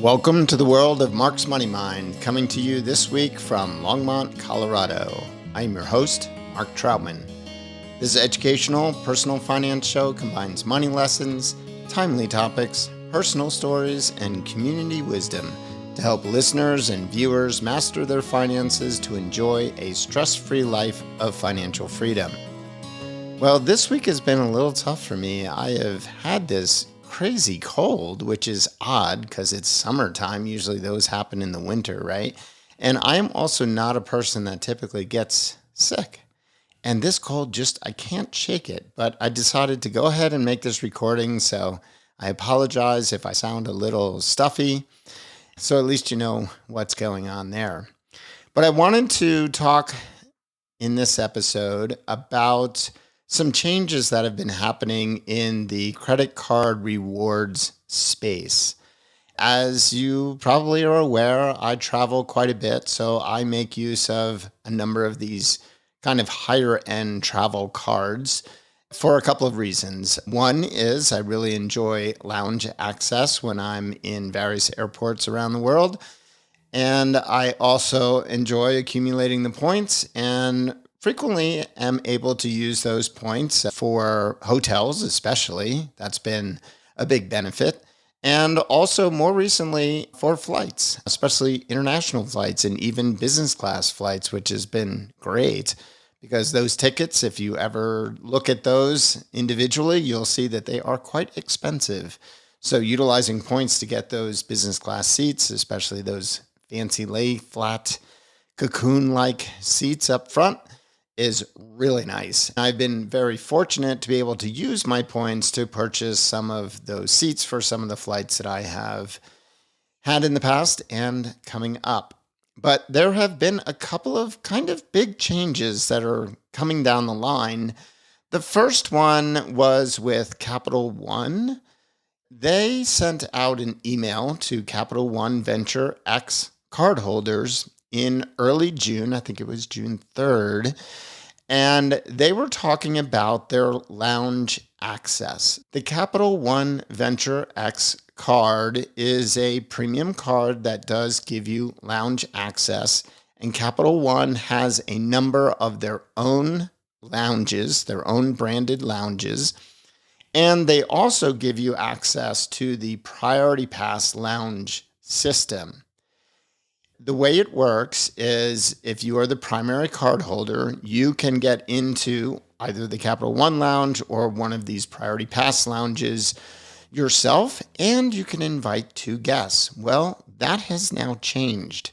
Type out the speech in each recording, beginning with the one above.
Welcome to the world of Mark's Money Mind, coming to you this week from Longmont, Colorado. I am your host, Mark Troutman. This educational, personal finance show combines money lessons, timely topics, personal stories, and community wisdom to help listeners and viewers master their finances to enjoy a stress-free life of financial freedom. Well, this week has been a little tough for me. I have had this crazy cold, which is odd because it's summertime. Usually those happen in the winter, right? And I am also not a person that typically gets sick. And this cold I can't shake it. But I decided to go ahead and make this recording, so I apologize if I sound a little stuffy. So at least you know what's going on there. But I wanted to talk in this episode about some changes that have been happening in the credit card rewards space. As you probably are aware, I travel quite a bit, so I make use of a number of these kind of higher end travel cards for a couple of reasons. One is I really enjoy lounge access when I'm in various airports around the world. And I also enjoy accumulating the points and frequently am able to use those points for hotels, especially. That's been a big benefit. And also more recently for flights, especially international flights and even business class flights, which has been great because those tickets, if you ever look at those individually, you'll see that they are quite expensive. So utilizing points to get those business class seats, especially those fancy lay flat cocoon-like seats up front, is really nice. I've been very fortunate to be able to use my points to purchase some of those seats for some of the flights that I have had in the past and coming up. But there have been a couple of kind of big changes that are coming down the line. The first one was with Capital One. They sent out an email to Capital One Venture X cardholders in early June. I think it was June 3rd. And they were talking about their lounge access. The Capital One Venture X card is a premium card that does give you lounge access. And Capital One has a number of their own lounges, their own branded lounges. And they also give you access to the Priority Pass lounge system. The way it works is if you are the primary card holder, you can get into either the Capital One lounge or one of these Priority Pass lounges yourself, and you can invite two guests. Well, that has now changed,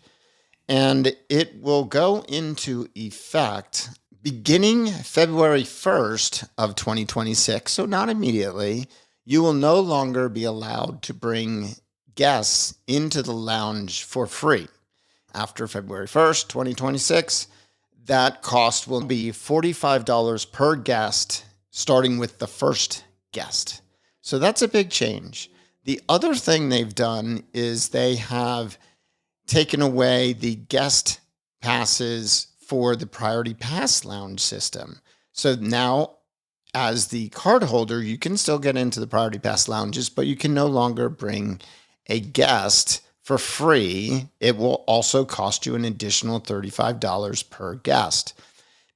and it will go into effect beginning February 1st of 2026, so not immediately. You will no longer be allowed to bring guests into the lounge for free. After February 1st, 2026, that cost will be $45 per guest, starting with the first guest. So that's a big change. The other thing they've done is they have taken away the guest passes for the Priority Pass lounge system. So now, as the card holder, you can still get into the Priority Pass lounges, but you can no longer bring a guest for free. It will also cost you an additional $35 per guest.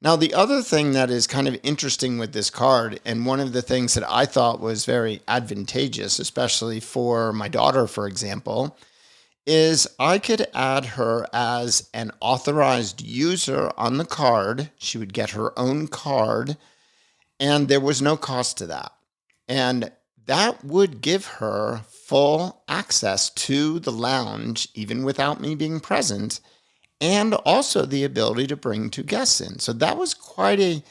Now, the other thing that is kind of interesting with this card, and one of the things that I thought was very advantageous, especially for my daughter, for example, is I could add her as an authorized user on the card. She would get her own card, and there was no cost to that. And that would give her full access to the lounge, even without me being present, and also the ability to bring two guests in. So that was quite a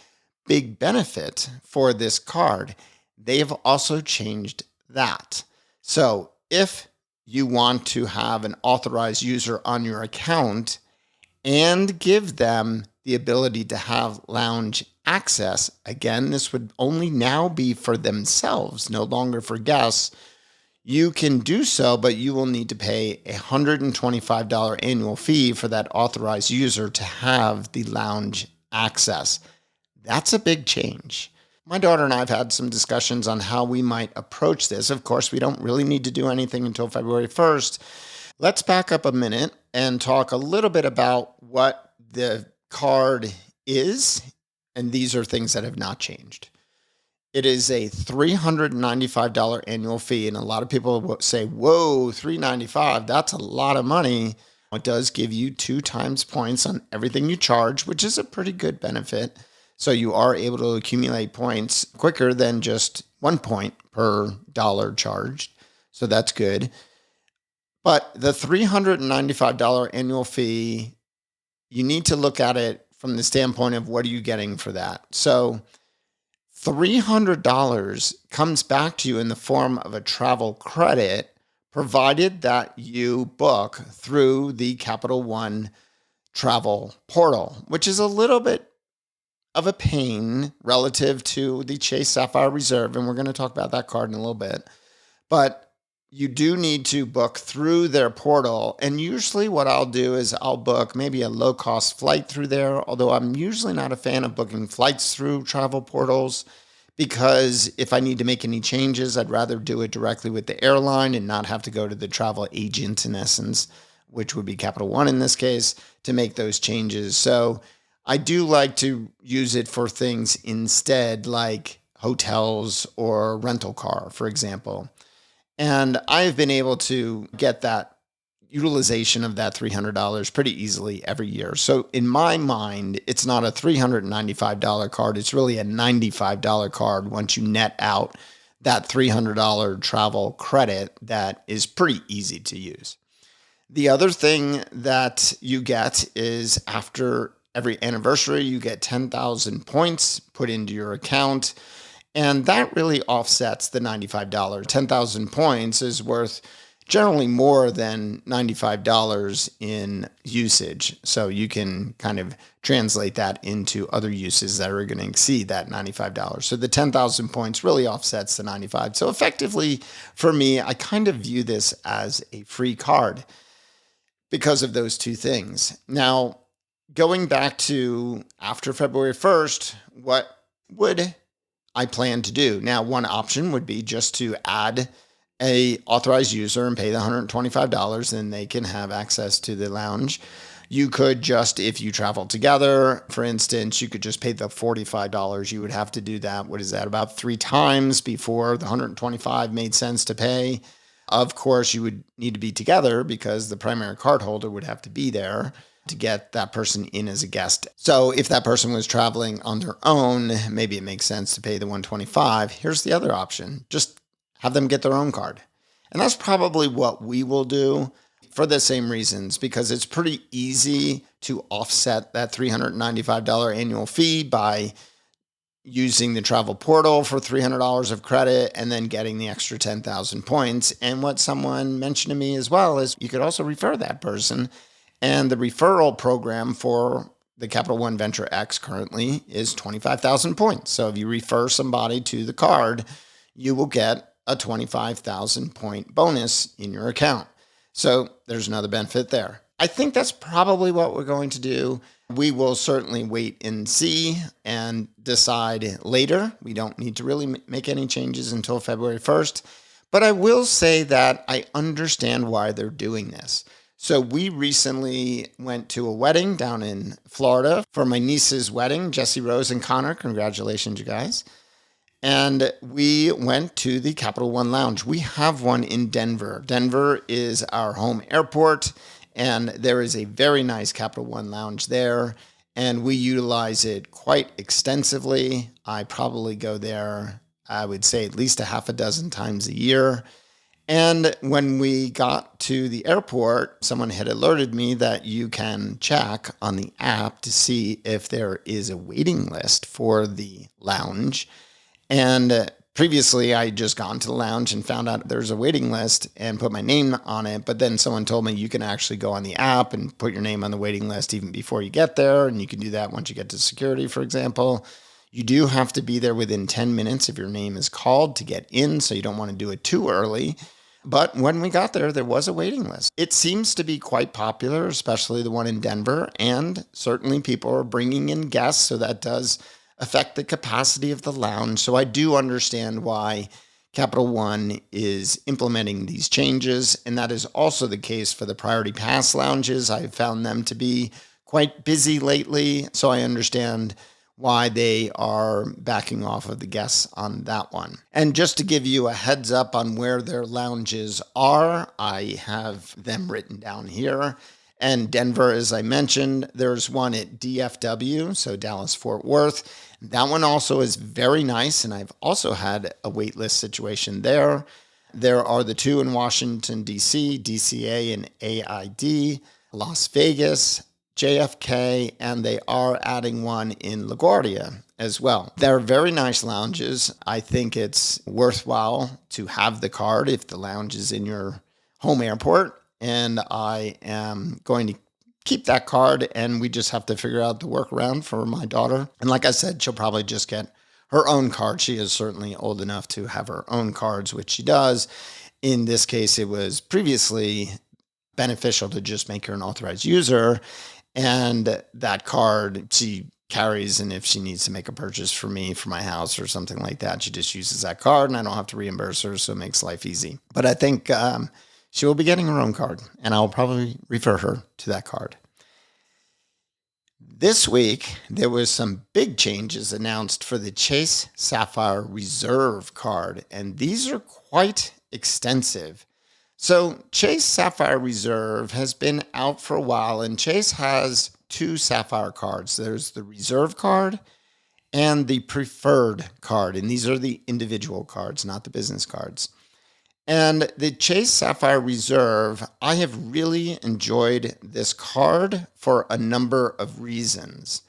big benefit for this card. They have also changed that. So if you want to have an authorized user on your account and give them the ability to have lounge access, again, this would only now be for themselves, no longer for guests. You can do so, but you will need to pay a $125 annual fee for that authorized user to have the lounge access. That's a big change. My daughter and I have had some discussions on how we might approach this. Of course, we don't really need to do anything until February 1st. Let's back up a minute and talk a little bit about what the card is. And these are things that have not changed. It is a $395 annual fee. And a lot of people will say, whoa, $395, that's a lot of money. It does give you 2 times points on everything you charge, which is a pretty good benefit. So you are able to accumulate points quicker than just 1 point per dollar charged. So that's good. But the $395 annual fee, you need to look at it from the standpoint of what are you getting for that. So $300 comes back to you in the form of a travel credit, provided that you book through the Capital One travel portal, which is a little bit of a pain relative to the Chase Sapphire Reserve. And we're going to talk about that card in a little bit. But you do need to book through their portal. And usually what I'll do is I'll book maybe a low-cost flight through there, although I'm usually not a fan of booking flights through travel portals, because if I need to make any changes, I'd rather do it directly with the airline and not have to go to the travel agent, in essence, which would be Capital One in this case, to make those changes. So I do like to use it for things instead, like hotels or rental car, for example. And I've been able to get that utilization of that $300 pretty easily every year. So in my mind, it's not a $395 card. It's really a $95 card once you net out that $300 travel credit that is pretty easy to use. The other thing that you get is after every anniversary, you get 10,000 points put into your account. And that really offsets the $95. 10,000 points is worth generally more than $95 in usage. So you can kind of translate that into other uses that are going to exceed that $95. So the 10,000 points really offsets the 95. So effectively, for me, I kind of view this as a free card because of those two things. Now, going back to after February 1st, what would I plan to do? Now, one option would be just to add a authorized user and pay the $125, and they can have access to the lounge. You could just, if you travel together, for instance, you could just pay the $45. You would have to do that. What is that? About 3 times before the $125 made sense to pay. Of course, you would need to be together because the primary card holder would have to be there to get that person in as a guest. So if that person was traveling on their own, maybe it makes sense to pay the $125. Here's the other option. Just have them get their own card. And that's probably what we will do for the same reasons, because it's pretty easy to offset that $395 annual fee by using the travel portal for $300 of credit and then getting the extra 10,000 points. And what someone mentioned to me as well is you could also refer that person. And the referral program for the Capital One Venture X currently is 25,000 points. So if you refer somebody to the card, you will get a 25,000 point bonus in your account. So there's another benefit there. I think that's probably what we're going to do. We will certainly wait and see and decide later. We don't need to really make any changes until February 1st. But I will say that I understand why they're doing this. So we recently went to a wedding down in Florida for my niece's wedding, Jessie Rose and Connor. Congratulations, you guys. And we went to the Capital One Lounge. We have one in Denver. Denver is our home airport, and there is a very nice Capital One Lounge there, and we utilize it quite extensively. I probably go there, I would say, at least a half a dozen times a year. And when we got to the airport, someone had alerted me that you can check on the app to see if there is a waiting list for the lounge. And previously, I had just gone to the lounge and found out there's a waiting list and put my name on it. But then someone told me you can actually go on the app and put your name on the waiting list even before you get there. And you can do that once you get to security, for example. You do have to be there within 10 minutes if your name is called to get in, so you don't want to do it too early. But when we got there, there was a waiting list. It seems to be quite popular, especially the one in Denver, and certainly people are bringing in guests, so that does affect the capacity of the lounge. So I do understand why Capital One is implementing these changes, and that is also the case for the Priority Pass lounges. I've found them to be quite busy lately, so I understand why they are backing off of the guests on that one. And just to give you a heads up on where their lounges are, I have them written down here. And Denver, as I mentioned, there's one at DFW, so Dallas Fort Worth. That one also is very nice, and I've also had a wait list situation there. There are the two in Washington, D.C., DCA and AID, Las Vegas, JFK, and they are adding one in LaGuardia as well. They're very nice lounges. I think it's worthwhile to have the card if the lounge is in your home airport, and I am going to keep that card, and we just have to figure out the workaround for my daughter. And like I said, she'll probably just get her own card. She is certainly old enough to have her own cards, which she does. In this case, it was previously beneficial to just make her an authorized user, and that card she carries, and if she needs to make a purchase for me for my house or something like that, she just uses that card, and I don't have to reimburse her, so it makes life easy. But I think she will be getting her own card, and I'll probably refer her to that card. This week, there was some big changes announced for the Chase Sapphire Reserve card, and these are quite extensive. So Chase Sapphire Reserve has been out for a while, and Chase has two Sapphire cards. There's the Reserve card and the Preferred card, and these are the individual cards, not the business cards. And the Chase Sapphire Reserve, I have really enjoyed this card for a number of reasons.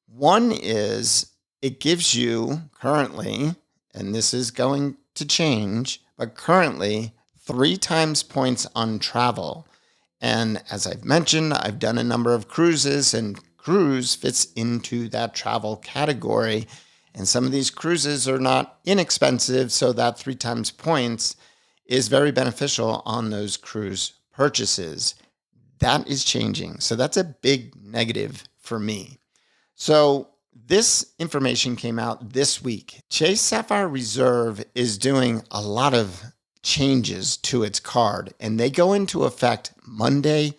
One is it gives you currently, and this is going to change, but currently 3 times points on travel. And as I've mentioned, I've done a number of cruises, and cruise fits into that travel category. And some of these cruises are not inexpensive, so that 3 times points is very beneficial on those cruise purchases. That is changing. So that's a big negative for me. So this information came out this week. Chase Sapphire Reserve is doing a lot of changes to its card, and they go into effect Monday,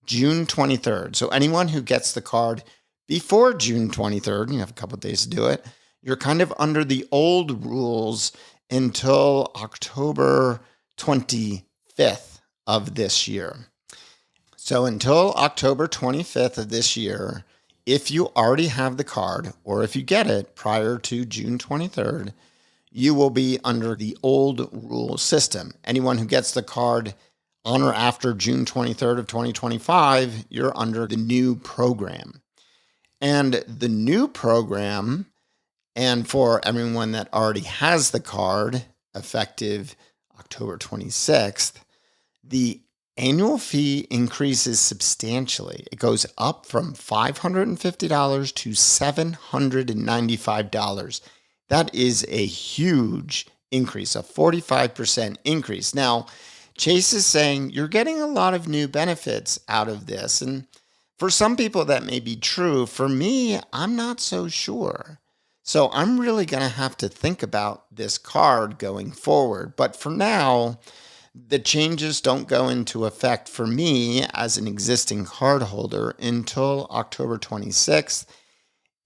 June 23rd. So anyone who gets the card before June 23rd, you have a couple of days to do it, you're kind of under the old rules until October 25th of this year. So until October 25th of this year, if you already have the card, or if you get it prior to June 23rd, you will be under the old rule system. Anyone who gets the card on or after June 23rd of 2025, you're under the new program. And the new program, and for everyone that already has the card, effective October 26th, the annual fee increases substantially. It goes up from $550 to $795. That is a huge increase, a 45% increase. Now, Chase is saying you're getting a lot of new benefits out of this. And for some people that may be true. For me, I'm not so sure. So I'm really going to have to think about this card going forward. But for now, the changes don't go into effect for me as an existing card holder until October 26th.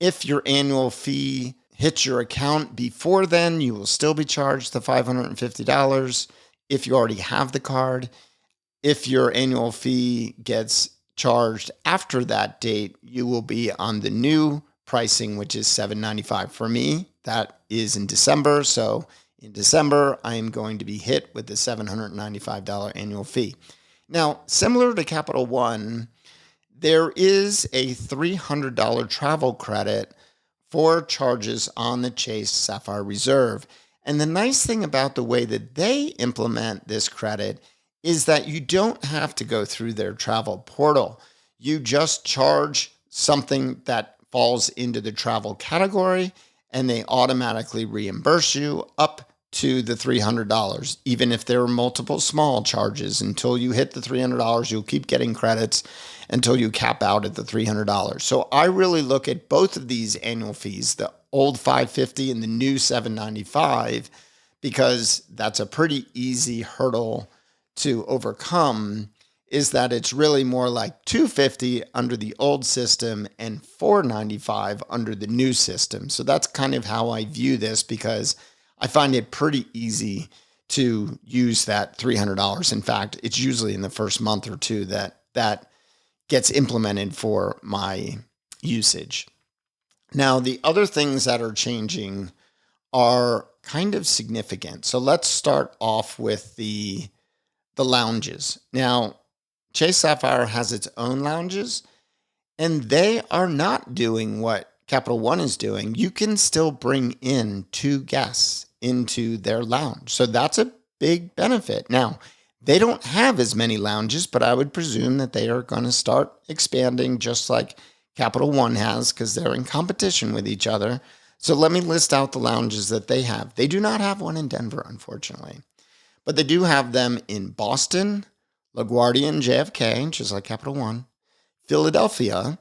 If your annual fee hits your account before then, you will still be charged the $550 if you already have the card. If your annual fee gets charged after that date, you will be on the new pricing, which is $795. For me, that is in December. So in December, I am going to be hit with the $795 annual fee. Now, similar to Capital One, there is a $300 travel credit for charges on the Chase Sapphire Reserve. And the nice thing about the way that they implement this credit is that you don't have to go through their travel portal. You just charge something that falls into the travel category, and they automatically reimburse you up to the $300, even if there are multiple small charges. Until you hit the $300, you'll keep getting credits until you cap out at the $300. So I really look at both of these annual fees, the old $550 and the new $795, because that's a pretty easy hurdle to overcome. Is that it's really more like $250 under the old system and $495 under the new system. So that's kind of how I view this, because I find it pretty easy to use that $300. In fact, it's usually in the first month or two that gets implemented for my usage. Now, the other things that are changing are kind of significant. So let's start off with the lounges. Now, Chase Sapphire has its own lounges, and they are not doing what Capital One is doing. You can still bring in 2 guests into their lounge. So that's a big benefit. Now, they don't have as many lounges, but I would presume that they are going to start expanding just like Capital One has, because they're in competition with each other. So let me list out the lounges that they have. They do not have one in Denver, unfortunately, but they do have them in Boston, LaGuardia and JFK, just like Capital One, Philadelphia,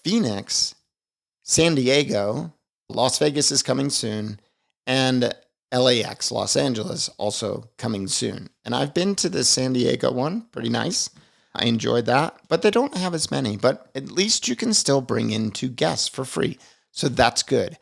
Phoenix, San Diego, Las Vegas is coming soon, and LAX, Los Angeles, also coming soon. And I've been to the San Diego one, pretty nice. I enjoyed that, but they don't have as many, but at least you can still bring in 2 guests for free. So that's good.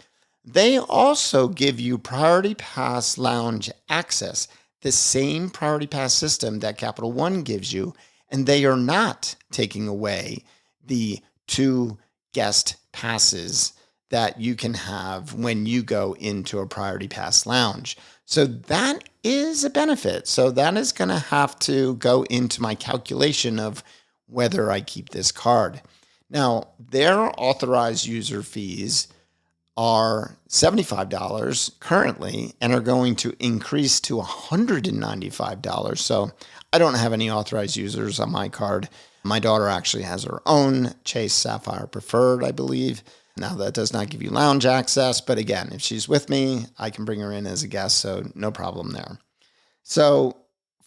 They also give you Priority Pass Lounge access, the same Priority Pass system that Capital One gives you, and they are not taking away the 2 guest passes that you can have when you go into a Priority Pass lounge. So that is a benefit. So that is going to have to go into my calculation of whether I keep this card. Now, their authorized user fees are $75 currently and are going to increase to $195. So I don't have any authorized users on my card. My daughter actually has her own Chase Sapphire Preferred, I believe. Now, that does not give you lounge access, but again, if she's with me, I can bring her in as a guest, so no problem there. So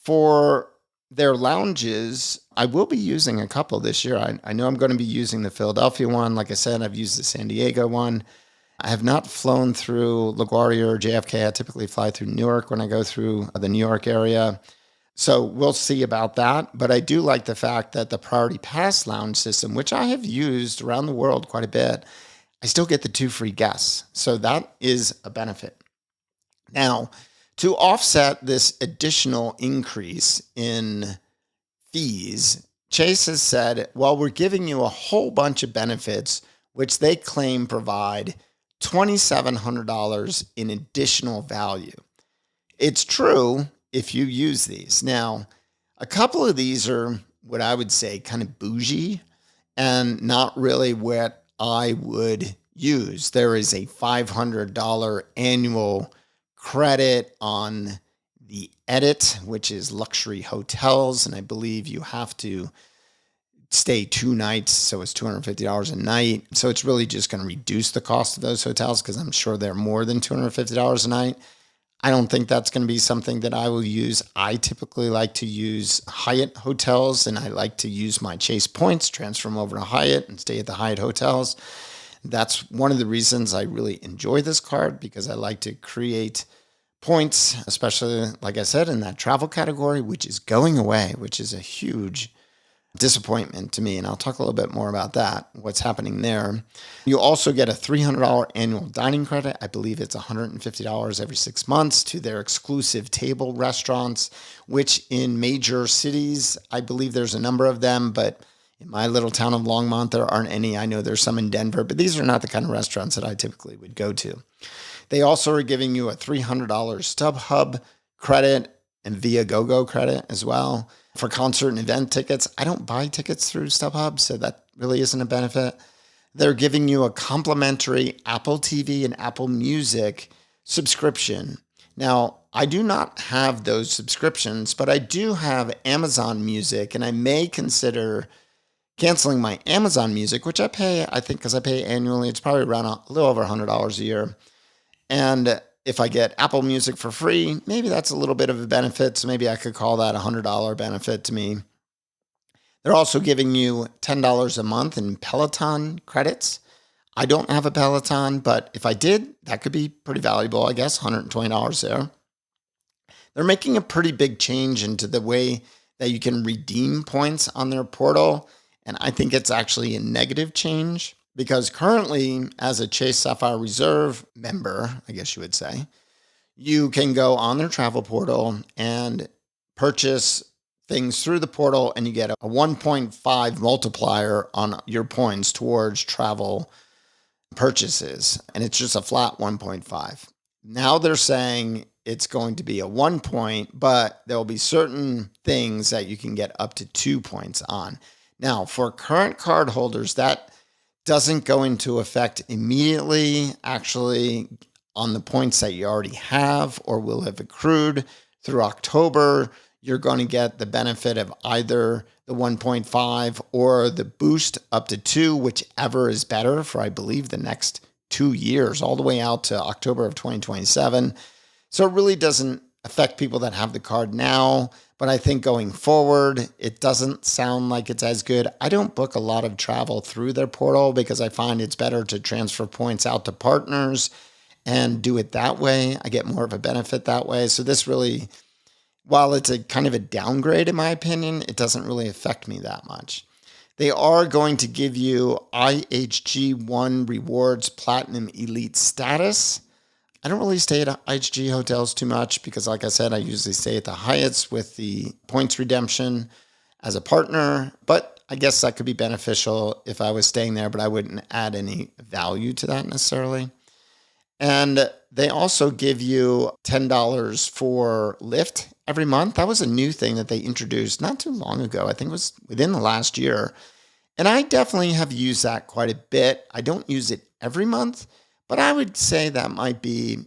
for their lounges, I will be using a couple this year. I know I'm going to be using the Philadelphia one. Like I said, I've used the San Diego one. I have not flown through LaGuardia or JFK. I typically fly through Newark when I go through the New York area. So we'll see about that. But I do like the fact that the Priority Pass lounge system, which I have used around the world quite a bit, I still get the 2 free guests. So that is a benefit. Now, to offset this additional increase in fees, Chase has said, well, we're giving you a whole bunch of benefits, which they claim provide $2,700 in additional value. It's true if you use these. Now, a couple of these are what I would say kind of bougie and not really what I would use. There is a $500 annual credit on the Edit, which is luxury hotels, and I believe you have to stay 2 nights, so it's $250 a night. So it's really just going to reduce the cost of those hotels, because I'm sure they're more than $250 a night. I don't think that's going to be something that I will use. I typically like to use Hyatt hotels, and I like to use my Chase points, transfer them over to Hyatt, and stay at the Hyatt hotels. That's one of the reasons I really enjoy this card, because I like to create points, especially, like I said, in that travel category, which is going away, which is a huge disappointment to me. And I'll talk a little bit more about that, what's happening there. You also get a $300 annual dining credit. I believe it's $150 every 6 months to their exclusive table restaurants, which in major cities, I believe there's a number of them, but in my little town of Longmont, there aren't any. I know there's some in Denver, but these are not the kind of restaurants that I typically would go to. They also are giving you a $300 StubHub credit and Viagogo credit as well for concert and event tickets. I don't buy tickets through StubHub, so that really isn't a benefit. They're giving you a complimentary Apple TV and Apple Music subscription. Now, I do not have those subscriptions, but I do have Amazon Music, and I may consider canceling my Amazon Music, which I pay, I think, because I pay annually. It's probably around a little over $100 a year. And If I get Apple Music for free, maybe that's a little bit of a benefit. So maybe I could call that a $100 benefit to me. They're also giving you $10 a month in Peloton credits. I don't have a Peloton, but if I did, that could be pretty valuable, I guess, $120 there. They're making a pretty big change into the way that you can redeem points on their portal. And I think it's actually a negative change because currently, as a Chase Sapphire Reserve member, I guess you would say, you can go on their travel portal and purchase things through the portal, and you get a 1.5 multiplier on your points towards travel purchases. And it's just a flat 1.5. Now they're saying it's going to be a 1 point, but there'll be certain things that you can get up to 2 points on. Now, for current card holders, that doesn't go into effect immediately, actually, on the points that you already have or will have accrued through October. You're going to get the benefit of either the 1.5 or the boost up to 2, whichever is better for, I believe, the next 2 years, all the way out to October of 2027. So it really doesn't affect people that have the card now, but I think going forward, it doesn't sound like it's as good. I don't book a lot of travel through their portal because I find it's better to transfer points out to partners and do it that way. I get more of a benefit that way. So this really, while it's a kind of a downgrade in my opinion, it doesn't really affect me that much. They are going to give you IHG1 Rewards Platinum Elite status. I don't really stay at IHG hotels too much because, like I said, I usually stay at the Hyatts with the points redemption as a partner. But I guess that could be beneficial if I was staying there, but I wouldn't add any value to that necessarily. And they also give you $10 for Lyft every month. That was a new thing that they introduced not too long ago. I think it was within the last year. And I definitely have used that quite a bit. I don't use it every month, but I would say that might be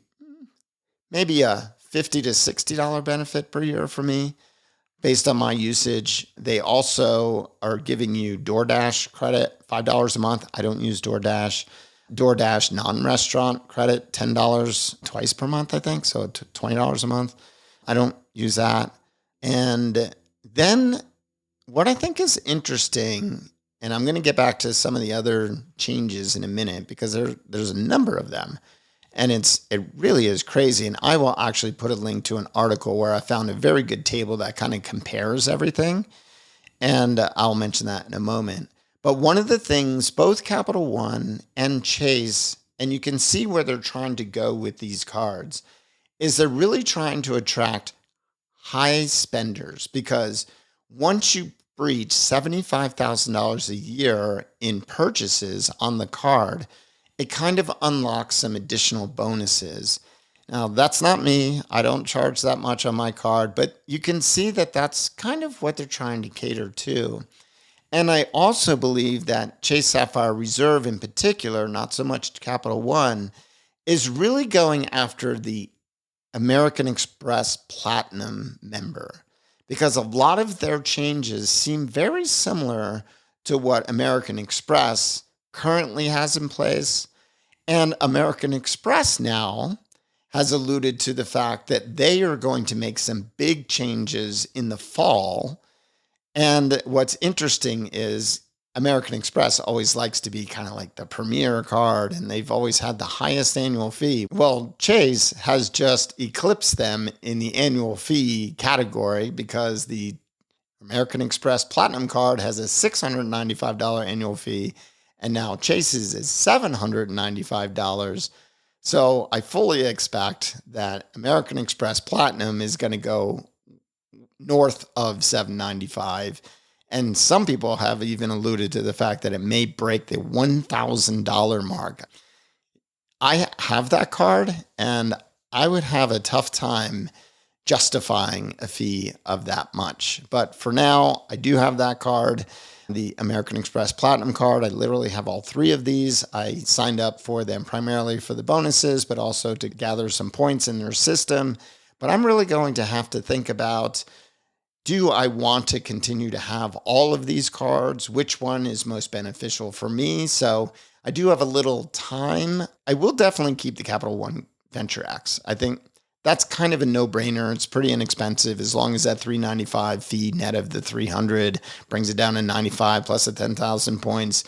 maybe a $50 to $60 benefit per year for me based on my usage. They also are giving you DoorDash credit, $5 a month. I don't use DoorDash. DoorDash non-restaurant credit, $10 twice per month, I think. So $20 a month. I don't use that. And then what I think is interesting, and I'm going to get back to some of the other changes in a minute because there's a number of them. And it really is crazy. And I will actually put a link to an article where I found a very good table that kind of compares everything. And I'll mention that in a moment. But one of the things, both Capital One and Chase, and you can see where they're trying to go with these cards, is they're really trying to attract high spenders because once you breach $75,000 a year in purchases on the card, it kind of unlocks some additional bonuses. Now, that's not me. I don't charge that much on my card, but you can see that that's kind of what they're trying to cater to. And I also believe that Chase Sapphire Reserve in particular, not so much Capital One, is really going after the American Express Platinum member because a lot of their changes seem very similar to what American Express currently has in place. And American Express now has alluded to the fact that they are going to make some big changes in the fall. And what's interesting is American Express always likes to be kind of like the premier card, and they've always had the highest annual fee. Well, Chase has just eclipsed them in the annual fee category because the American Express Platinum card has a $695 annual fee, and now Chase's is $795. So I fully expect that American Express Platinum is going to go north of $795. And some people have even alluded to the fact that it may break the $1,000 mark. I have that card, and I would have a tough time justifying a fee of that much. But for now, I do have that card, the American Express Platinum card. I literally have all three of these. I signed up for them primarily for the bonuses, but also to gather some points in their system. But I'm really going to have to think about, do I want to continue to have all of these cards? Which one is most beneficial for me? So I do have a little time. I will definitely keep the Capital One Venture X. I think that's kind of a no-brainer. It's pretty inexpensive as long as that $395 fee net of the $300 brings it down to $95 plus the 10,000 points.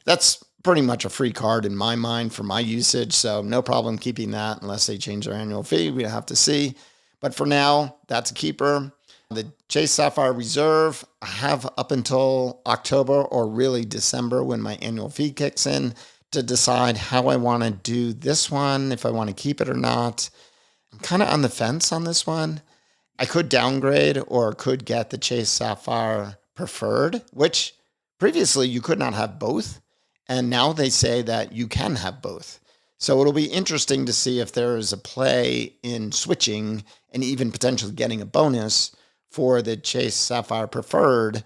That's pretty much a free card in my mind for my usage, so no problem keeping that unless they change their annual fee. We have to see. But for now, that's a keeper. The Chase Sapphire Reserve, I have up until October or really December when my annual fee kicks in to decide how I want to do this one, if I want to keep it or not. I'm kind of on the fence on this one. I could downgrade or could get the Chase Sapphire Preferred, which previously you could not have both. And now they say that you can have both. So it'll be interesting to see if there is a play in switching and even potentially getting a bonus for the Chase Sapphire Preferred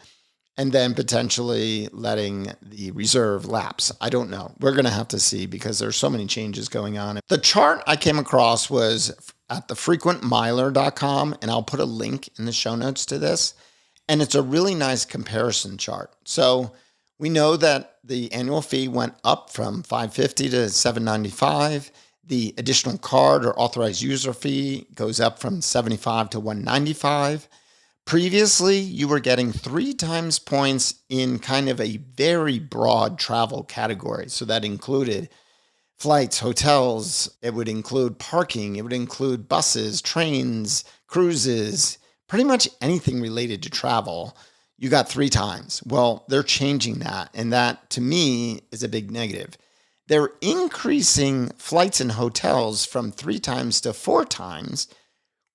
and then potentially letting the Reserve lapse. I don't know. We're going to have to see because there's so many changes going on. The chart I came across was at thefrequentmiler.com, and I'll put a link in the show notes to this. And it's a really nice comparison chart. So we know that the annual fee went up from $550 to $795. The additional card or authorized user fee goes up from $75 to $195. Previously, you were getting 3 times points in kind of a very broad travel category. So that included flights, hotels, it would include parking, it would include buses, trains, cruises, pretty much anything related to travel. You got 3 times. Well, they're changing that. And that, to me, is a big negative. They're increasing flights and hotels from 3 times to 4 times,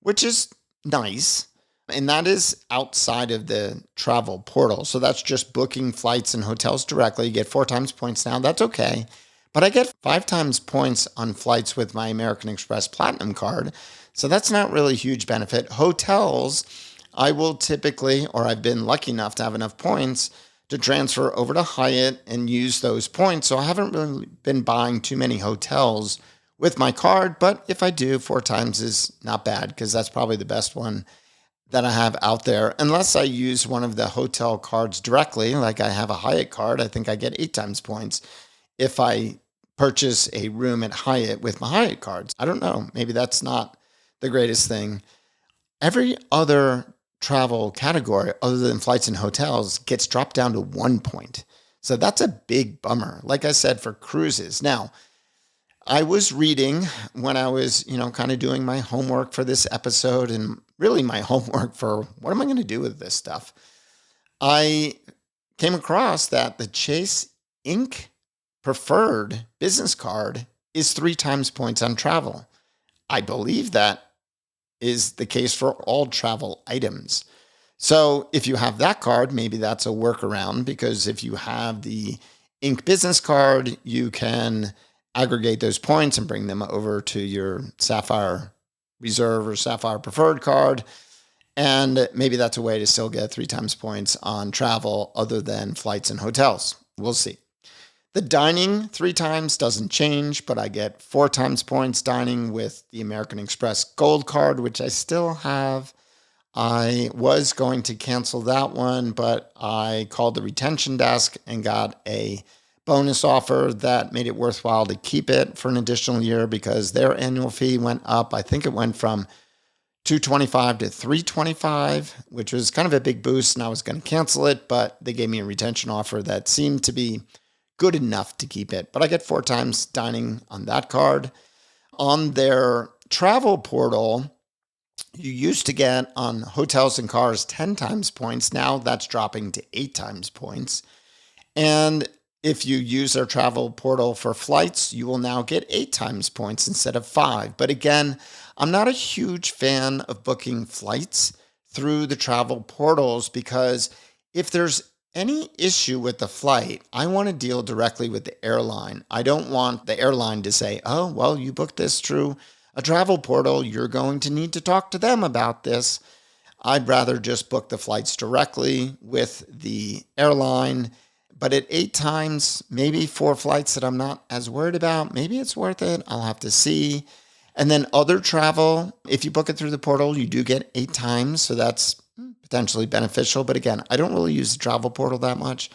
which is nice. And that is outside of the travel portal. So that's just booking flights and hotels directly. You get 4 times points now. That's okay. But I get 5 times points on flights with my American Express Platinum card. So that's not really a huge benefit. Hotels, I will typically, or I've been lucky enough to have enough points to transfer over to Hyatt and use those points. So I haven't really been buying too many hotels with my card. But if I do, 4 times is not bad because that's probably the best one that I have out there. Unless I use one of the hotel cards directly, like I have a Hyatt card, I think I get 8 times points if I purchase a room at Hyatt with my Hyatt cards. I don't know. Maybe that's not the greatest thing. Every other travel category other than flights and hotels gets dropped down to 1 point. So that's a big bummer. Like I said, for cruises. Now, I was reading when I was, kind of doing my homework for this episode and really my homework for what am I going to do with this stuff. I came across that the Chase Inc. Preferred business card is 3 times points on travel. I believe that is the case for all travel items. So if you have that card, maybe that's a workaround because if you have the Inc. business card, you can aggregate those points and bring them over to your Sapphire Reserve or Sapphire Preferred card. And maybe that's a way to still get 3 times points on travel other than flights and hotels. We'll see. The dining 3 times doesn't change, but I get 4 times points dining with the American Express Gold card, which I still have. I was going to cancel that one, but I called the retention desk and got a bonus offer that made it worthwhile to keep it for an additional year because their annual fee went up. I think it went from $225 to $325, which was kind of a big boost, and I was going to cancel it, but they gave me a retention offer that seemed to be good enough to keep it. But I get 4 times dining on that card. On their travel portal, you used to get on hotels and cars 10 times points. Now that's dropping to 8 times points. And if you use their travel portal for flights, you will now get 8 times points instead of 5. But again, I'm not a huge fan of booking flights through the travel portals because if there's any issue with the flight, I want to deal directly with the airline. I don't want the airline to say, oh, well, you booked this through a travel portal. You're going to need to talk to them about this. I'd rather just book the flights directly with the airline. But at 8 times, maybe 4 flights that I'm not as worried about, maybe it's worth it. I'll have to see. And then other travel, if you book it through the portal, you do get 8 times. So that's potentially beneficial. But again, I don't really use the travel portal that much.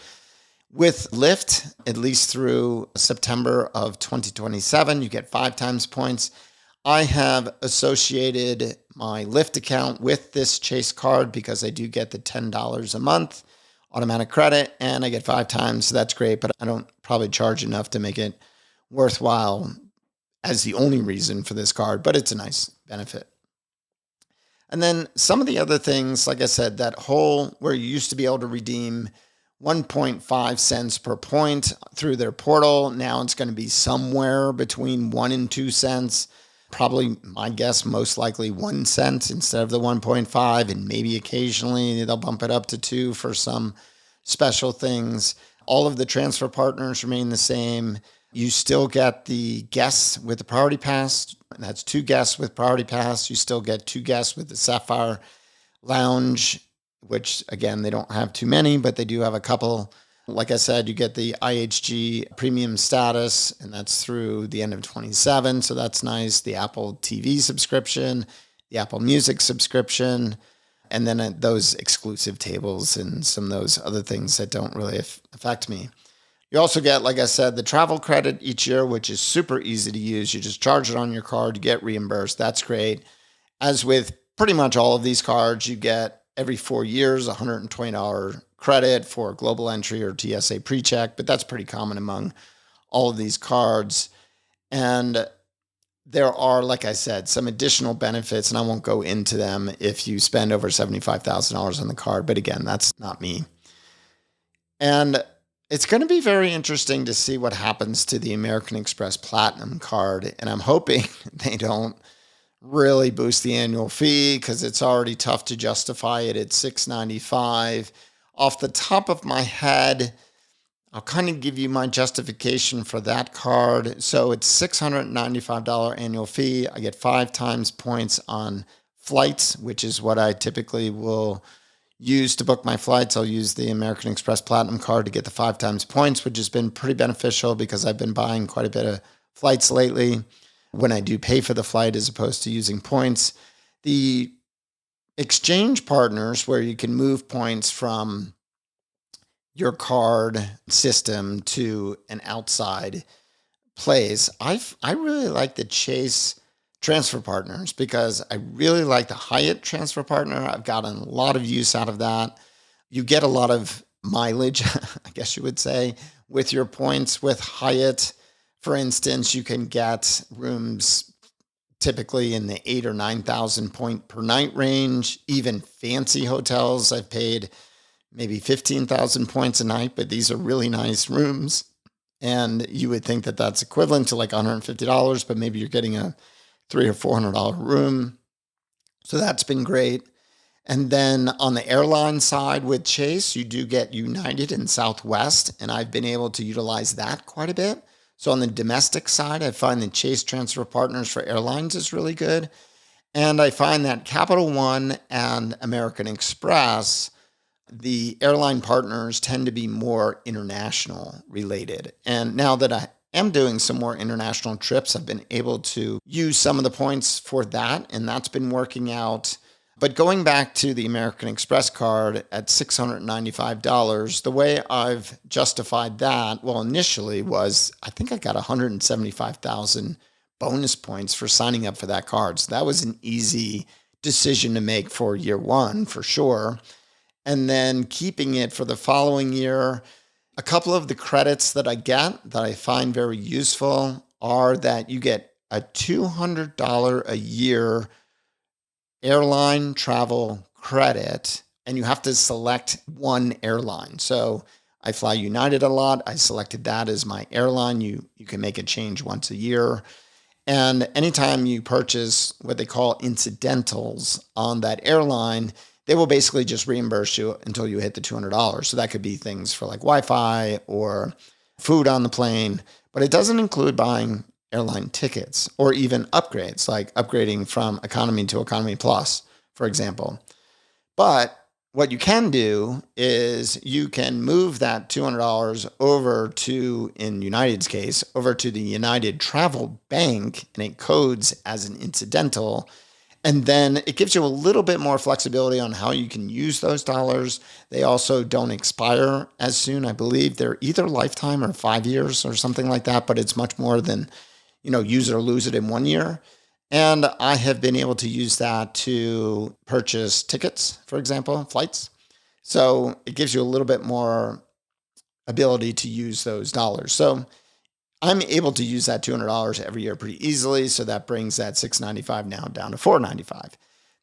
With Lyft, at least through September of 2027, you get 5 times points. I have associated my Lyft account with this Chase card because I do get the $10 a month automatic credit and I get 5 times. So that's great, but I don't probably charge enough to make it worthwhile as the only reason for this card, but it's a nice benefit. And then some of the other things, like I said, that whole where you used to be able to redeem 1.5 cents per point through their portal. Now it's going to be somewhere between 1 and 2 cents. Probably, my guess, most likely 1 cent instead of the 1.5. And maybe occasionally they'll bump it up to 2 for some special things. All of the transfer partners remain the same. You still get the guests with the Priority Pass. That's 2 guests with Priority Pass. You still get 2 guests with the Sapphire Lounge, which, again, they don't have too many, but they do have a couple. Like I said, you get the IHG premium status, and that's through the end of 27, so that's nice. The Apple TV subscription, the Apple Music subscription, and then those exclusive tables and some of those other things that don't really affect me. You also get, like I said, the travel credit each year, which is super easy to use. You just charge it on your card, you get reimbursed. That's great. As with pretty much all of these cards, you get every 4 years $120 credit for global entry or TSA PreCheck, but that's pretty common among all of these cards. And there are, like I said, some additional benefits, and I won't go into them if you spend over $75,000 on the card. But again, that's not me. And it's going to be very interesting to see what happens to the American Express Platinum card. And I'm hoping they don't really boost the annual fee because it's already tough to justify it at $695. Off the top of my head, I'll kind of give you my justification for that card. So it's $695 annual fee. I get 5 times points on flights, which is what I typically will use to book my flights. I'll use the American Express Platinum card to get the 5 times points, which has been pretty beneficial because I've been buying quite a bit of flights lately when I do pay for the flight as opposed to using points. The exchange partners where you can move points from your card system to an outside place. I really like the Chase transfer partners because I really like the Hyatt transfer partner. I've gotten a lot of use out of that. You get a lot of mileage, I guess you would say, with your points with Hyatt. For instance, you can get rooms typically in the 8,000 or 9,000 point per night range. Even fancy hotels, I've paid maybe 15,000 points a night, but these are really nice rooms. And you would think that that's equivalent to like $150, but maybe you're getting a $300 or $400 room. So that's been great. And then on the airline side with Chase, you do get United and Southwest, and I've been able to utilize that quite a bit. So on the domestic side, I find the Chase Transfer Partners for airlines is really good. And I find that Capital One and American Express, the airline partners tend to be more international related. And now that I am doing some more international trips, I've been able to use some of the points for that, and that's been working out. But going back to the American Express card at $695, the way I've justified that, well, initially was I think I got 175,000 bonus points for signing up for that card. So that was an easy decision to make for year one, for sure. And then keeping it for the following year, a couple of the credits that I get that I find very useful are that you get a $200 a year airline travel credit, and you have to select one airline. So I fly United a lot. I selected that as my airline. You can make a change once a year. And anytime you purchase what they call incidentals on that airline, they will basically just reimburse you until you hit the $200. So that could be things for like Wi-Fi or food on the plane, but it doesn't include buying airline tickets or even upgrades, like upgrading from economy to economy plus, for example. But what you can do is you can move that $200 over to, in United's case, over to the United Travel Bank, and it codes as an incidental. And then it gives you a little bit more flexibility on how you can use those dollars. They also don't expire as soon. I believe they're either lifetime or 5 years or something like that, but it's much more than, use it or lose it in 1 year. And I have been able to use that to purchase tickets, for example, flights. So it gives you a little bit more ability to use those dollars. So I'm able to use that $200 every year pretty easily. So that brings that $695 now down to $495.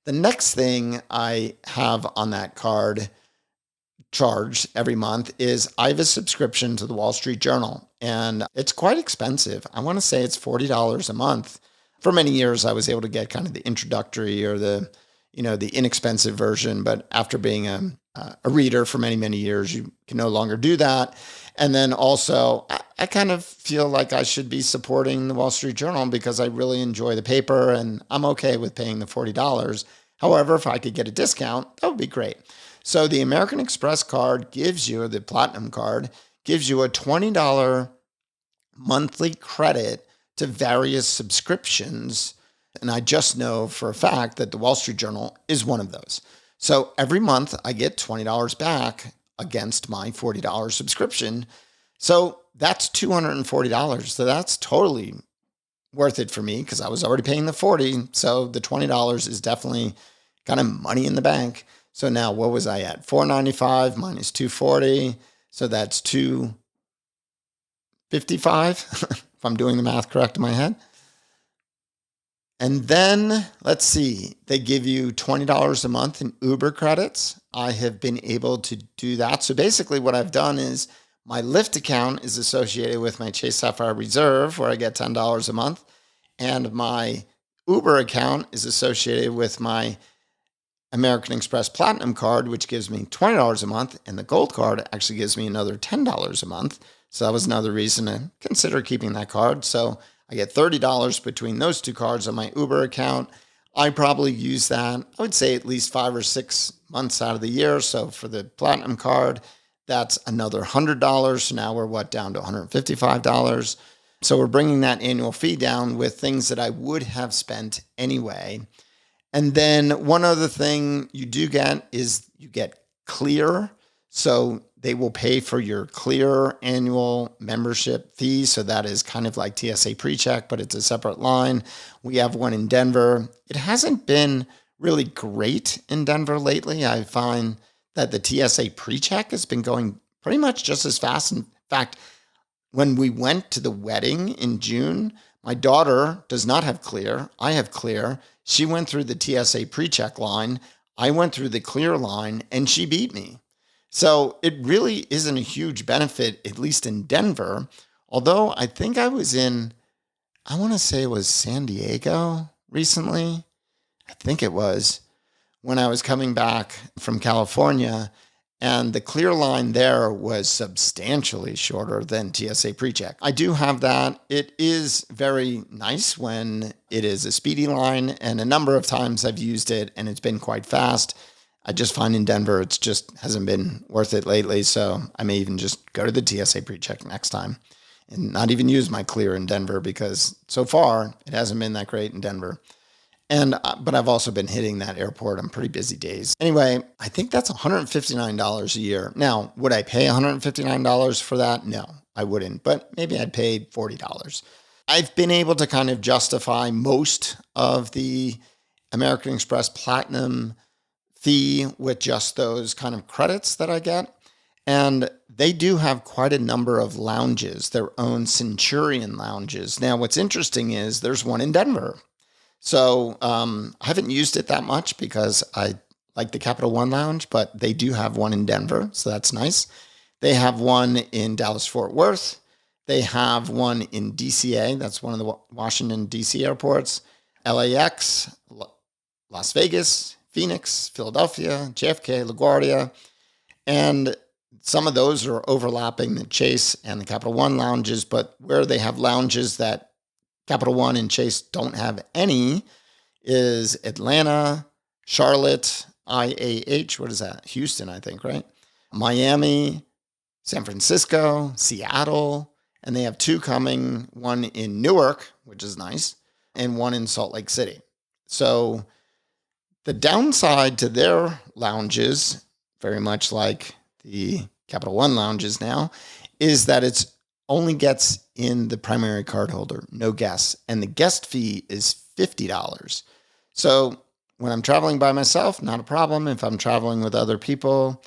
The next thing I have on that card charged every month is I have a subscription to the Wall Street Journal, and it's quite expensive. I want to say it's $40 a month. For many years, I was able to get kind of the introductory or the inexpensive version, but after being a reader for many, many years, you can no longer do that. And then also, I kind of feel like I should be supporting the Wall Street Journal because I really enjoy the paper and I'm okay with paying the $40. However, if I could get a discount, that would be great. So the American Express card gives you, or the Platinum card, gives you a $20 monthly credit to various subscriptions. And I just know for a fact that the Wall Street Journal is one of those. So every month I get $20 back against my $40 subscription. So that's $240. So that's totally worth it for me because I was already paying the $40. So the $20 is definitely kind of money in the bank. So now what was I at? $495 minus $240. So that's $255 if I'm doing the math correct in my head. And then let's see, they give you $20 a month in Uber credits. I have been able to do that. So basically what I've done is my Lyft account is associated with my Chase Sapphire Reserve where I get $10 a month. And my Uber account is associated with my American Express Platinum card, which gives me $20 a month. And the Gold card actually gives me another $10 a month. So that was another reason to consider keeping that card. So I get $30 between those two cards on my Uber account. I probably use that, I would say at least 5 or 6 months out of the year. So for the Platinum card, that's another $100. So now we're down to $155. So we're bringing that annual fee down with things that I would have spent anyway. And then one other thing you do get is you get Clear. So they will pay for your Clear annual membership fee. So that is kind of like TSA PreCheck, but it's a separate line. We have one in Denver. It hasn't been really great in Denver lately. I find that the TSA PreCheck has been going pretty much just as fast. In fact, when we went to the wedding in June, my daughter does not have Clear. I have Clear. She went through the TSA PreCheck line. I went through the Clear line and she beat me. So it really isn't a huge benefit, at least in Denver. Although I think I was I want to say it was San Diego recently. I think it was when I was coming back from California, and the Clear line there was substantially shorter than TSA PreCheck. I do have that. It is very nice when it is a speedy line, and a number of times I've used it and it's been quite fast. I just find in Denver, it's just hasn't been worth it lately. So I may even just go to the TSA PreCheck next time and not even use my Clear in Denver because so far it hasn't been that great in Denver. But I've also been hitting that airport on pretty busy days. Anyway, I think that's $159 a year. Now, would I pay $159 for that? No, I wouldn't, but maybe I'd pay $40. I've been able to kind of justify most of the American Express Platinum fee with just those kind of credits that I get. And they do have quite a number of lounges, their own Centurion lounges. Now, what's interesting is there's one in Denver. So I haven't used it that much because I like the Capital One Lounge, but they do have one in Denver. So that's nice. They have one in Dallas Fort Worth. They have one in DCA. That's one of the Washington, D.C. airports. LAX, Las Vegas, Phoenix, Philadelphia, JFK, LaGuardia. And some of those are overlapping the Chase and the Capital One lounges, but where they have lounges that Capital One and Chase don't have any is Atlanta, Charlotte, IAH, what is that? Houston, I think, right? Miami, San Francisco, Seattle, and they have two coming, one in Newark, which is nice, and one in Salt Lake City. So the downside to their lounges, very much like the Capital One lounges now, is that it's only gets in the primary card holder, no guests. And the guest fee is $50. So when I'm traveling by myself, not a problem. If I'm traveling with other people,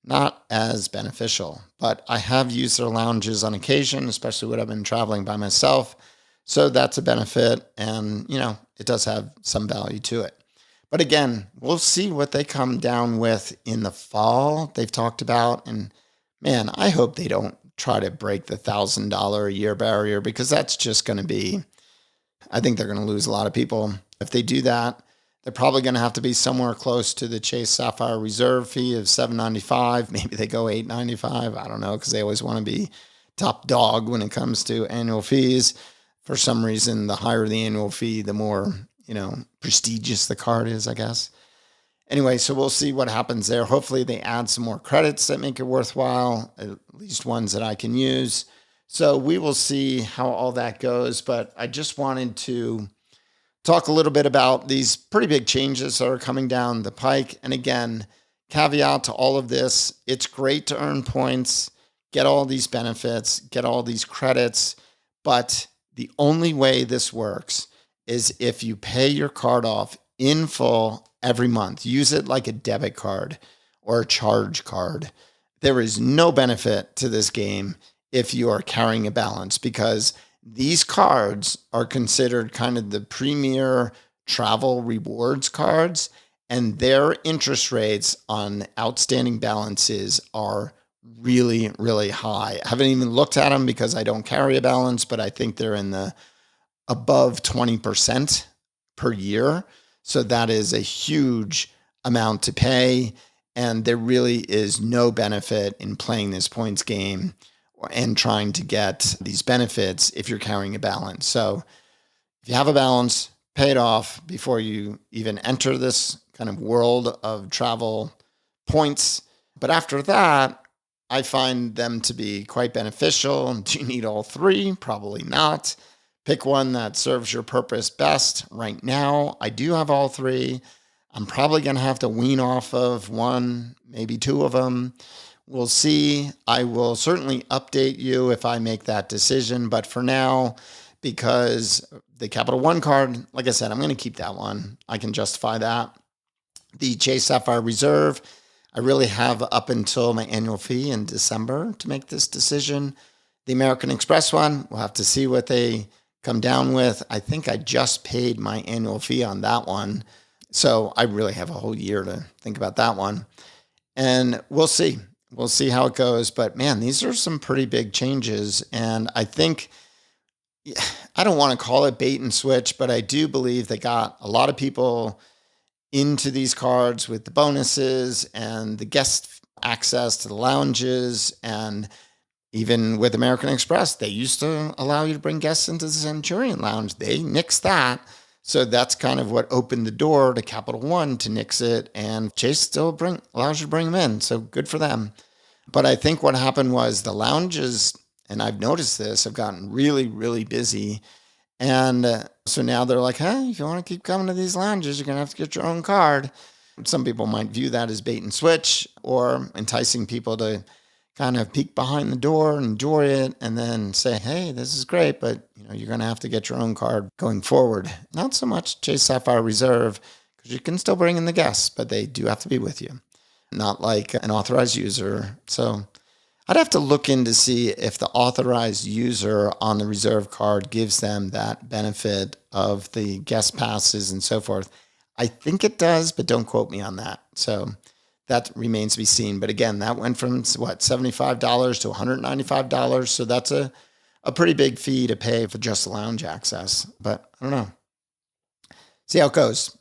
not as beneficial. But I have used their lounges on occasion, especially when I've been traveling by myself. So that's a benefit. And, it does have some value to it. But again, we'll see what they come down with in the fall. They've talked about, and man, I hope they don't try to break the $1,000 a year barrier, because that's just going to be, I think they're going to lose a lot of people. If they do that, they're probably going to have to be somewhere close to the Chase Sapphire reserve fee of $7.95. Maybe they go $8.95. I don't know, because they always want to be top dog when it comes to annual fees. For some reason, the higher the annual fee, the more, prestigious the card is, I guess. Anyway, so we'll see what happens there. Hopefully they add some more credits that make it worthwhile, at least ones that I can use. So we will see how all that goes. But I just wanted to talk a little bit about these pretty big changes that are coming down the pike. And again, caveat to all of this, it's great to earn points, get all these benefits, get all these credits, but the only way this works is if you pay your card off in full every month. Use it like a debit card or a charge card. There is no benefit to this game if you are carrying a balance, because these cards are considered kind of the premier travel rewards cards, and their interest rates on outstanding balances are really, really high. I haven't even looked at them because I don't carry a balance, but I think they're in the above 20% per year. So that is a huge amount to pay. And there really is no benefit in playing this points game and trying to get these benefits if you're carrying a balance. So if you have a balance, pay it off before you even enter this kind of world of travel points. But after that, I find them to be quite beneficial. Do you need all three? Probably not. Pick one that serves your purpose best. Right now, I do have all three. I'm probably going to have to wean off of one, maybe two of them. We'll see. I will certainly update you if I make that decision. But for now, because the Capital One card, like I said, I'm going to keep that one. I can justify that. The Chase Sapphire Reserve, I really have up until my annual fee in December to make this decision. The American Express one, we'll have to see what they come down with. I think I just paid my annual fee on that one. So I really have a whole year to think about that one. And we'll see. We'll see how it goes. But man, these are some pretty big changes. And I think, I don't want to call it bait and switch, but I do believe they got a lot of people into these cards with the bonuses and the guest access to the lounges. And even with American Express, they used to allow you to bring guests into the Centurion Lounge. They nixed that. So that's kind of what opened the door to Capital One to nix it. And Chase still allows you to bring them in. So good for them. But I think what happened was the lounges, and I've noticed this, have gotten really, really busy. And so now they're like, hey, if you want to keep coming to these lounges, you're going to have to get your own card. Some people might view that as bait and switch or enticing people to kind of peek behind the door and enjoy it and then say, hey, this is great, but you're going to have to get your own card going forward. Not so much Chase Sapphire Reserve, because you can still bring in the guests, but they do have to be with you, not like an authorized user. So I'd have to look in to see if the authorized user on the reserve card gives them that benefit of the guest passes and so forth. I think it does, but don't quote me on that. So that remains to be seen. But again, that went from $75 to $195. So that's a pretty big fee to pay for just the lounge access. But I don't know. See how it goes.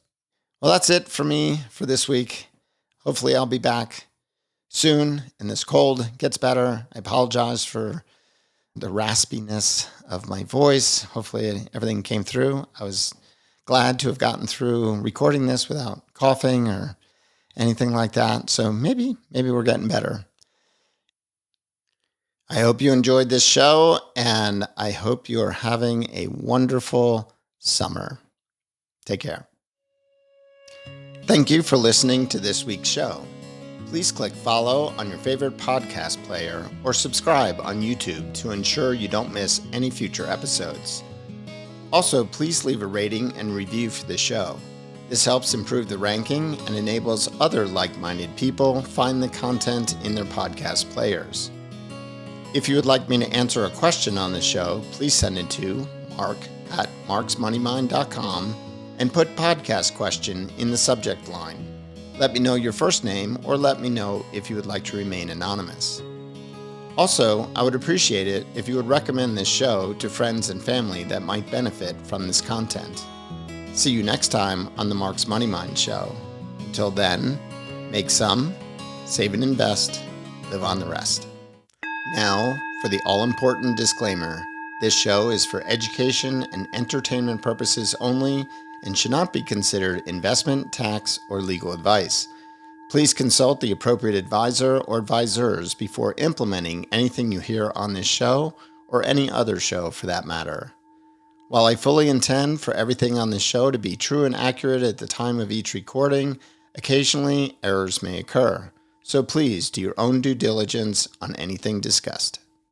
Well, that's it for me for this week. Hopefully I'll be back soon and this cold gets better. I apologize for the raspiness of my voice. Hopefully everything came through. I was glad to have gotten through recording this without coughing or anything like that. So maybe we're getting better. I hope you enjoyed this show, and I hope you're having a wonderful summer. Take care. Thank you for listening to this week's show. Please click follow on your favorite podcast player or subscribe on YouTube to ensure you don't miss any future episodes. Also, please leave a rating and review for the show. This helps improve the ranking and enables other like-minded people find the content in their podcast players. If you would like me to answer a question on the show, please send it to mark@marksmoneymind.com and put podcast question in the subject line. Let me know your first name or let me know if you would like to remain anonymous. Also, I would appreciate it if you would recommend this show to friends and family that might benefit from this content. See you next time on the Mark's Money Mind Show. Until then, make some, save and invest, live on the rest. Now, for the all-important disclaimer, this show is for education and entertainment purposes only and should not be considered investment, tax, or legal advice. Please consult the appropriate advisor or advisors before implementing anything you hear on this show or any other show for that matter. While I fully intend for everything on this show to be true and accurate at the time of each recording, occasionally errors may occur. So please do your own due diligence on anything discussed.